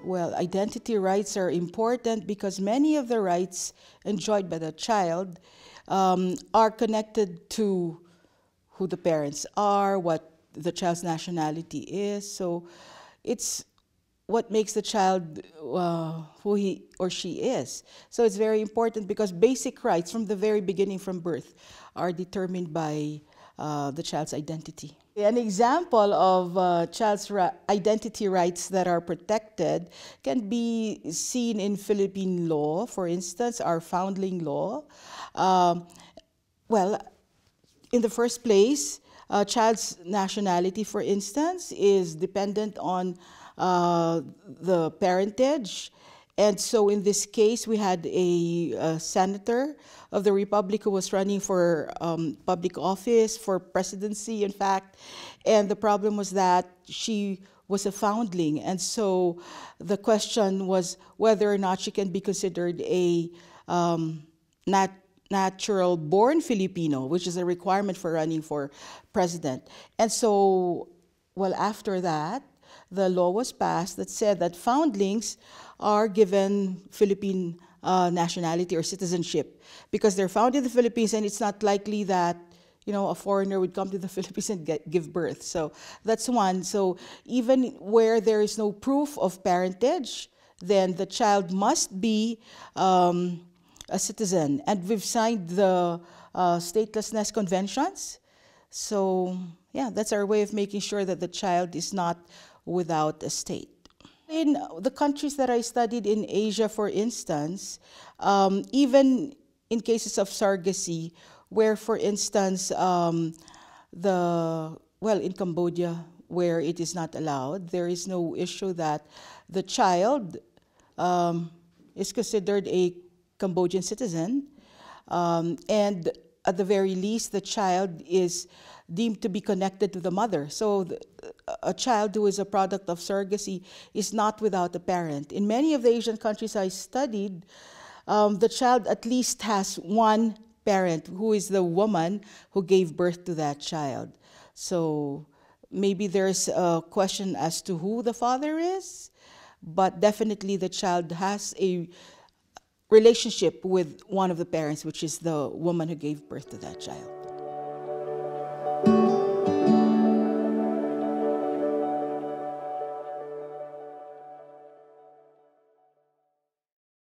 Well, identity rights are important because many of the rights enjoyed by the child are connected to who the parents are, what the child's nationality is. So it's what makes the child who he or she is. So it's very important because basic rights from the very beginning, from birth, are determined by the child's identity. An example of child's identity rights that are protected can be seen in Philippine law, for instance, our foundling law. Well, in the first place, a child's nationality, for instance, is dependent on the parentage. And so in this case, we had a senator of the Republic who was running for public office, for presidency, in fact. And the problem was that she was a foundling. And so the question was whether or not she can be considered a natural-born Filipino, which is a requirement for running for president. And so, well, after that, the law was passed that said that foundlings are given Philippine nationality or citizenship because they're found in the Philippines, and it's not likely that a foreigner would come to the Philippines and give birth. So that's one. So even where there is no proof of parentage, then the child must be a citizen. And we've signed the statelessness conventions. So yeah, that's our way of making sure that the child is not without a state. In the countries that I studied in Asia, for instance, even in cases of surrogacy, where, for instance, in Cambodia, where it is not allowed, there is no issue that the child is considered a Cambodian citizen, and at the very least, the child is deemed to be connected to the mother. So a child who is a product of surrogacy is not without a parent. In many of the Asian countries I studied, the child at least has one parent, who is the woman who gave birth to that child. So maybe there's a question as to who the father is, but definitely the child has a relationship with one of the parents, which is the woman who gave birth to that child.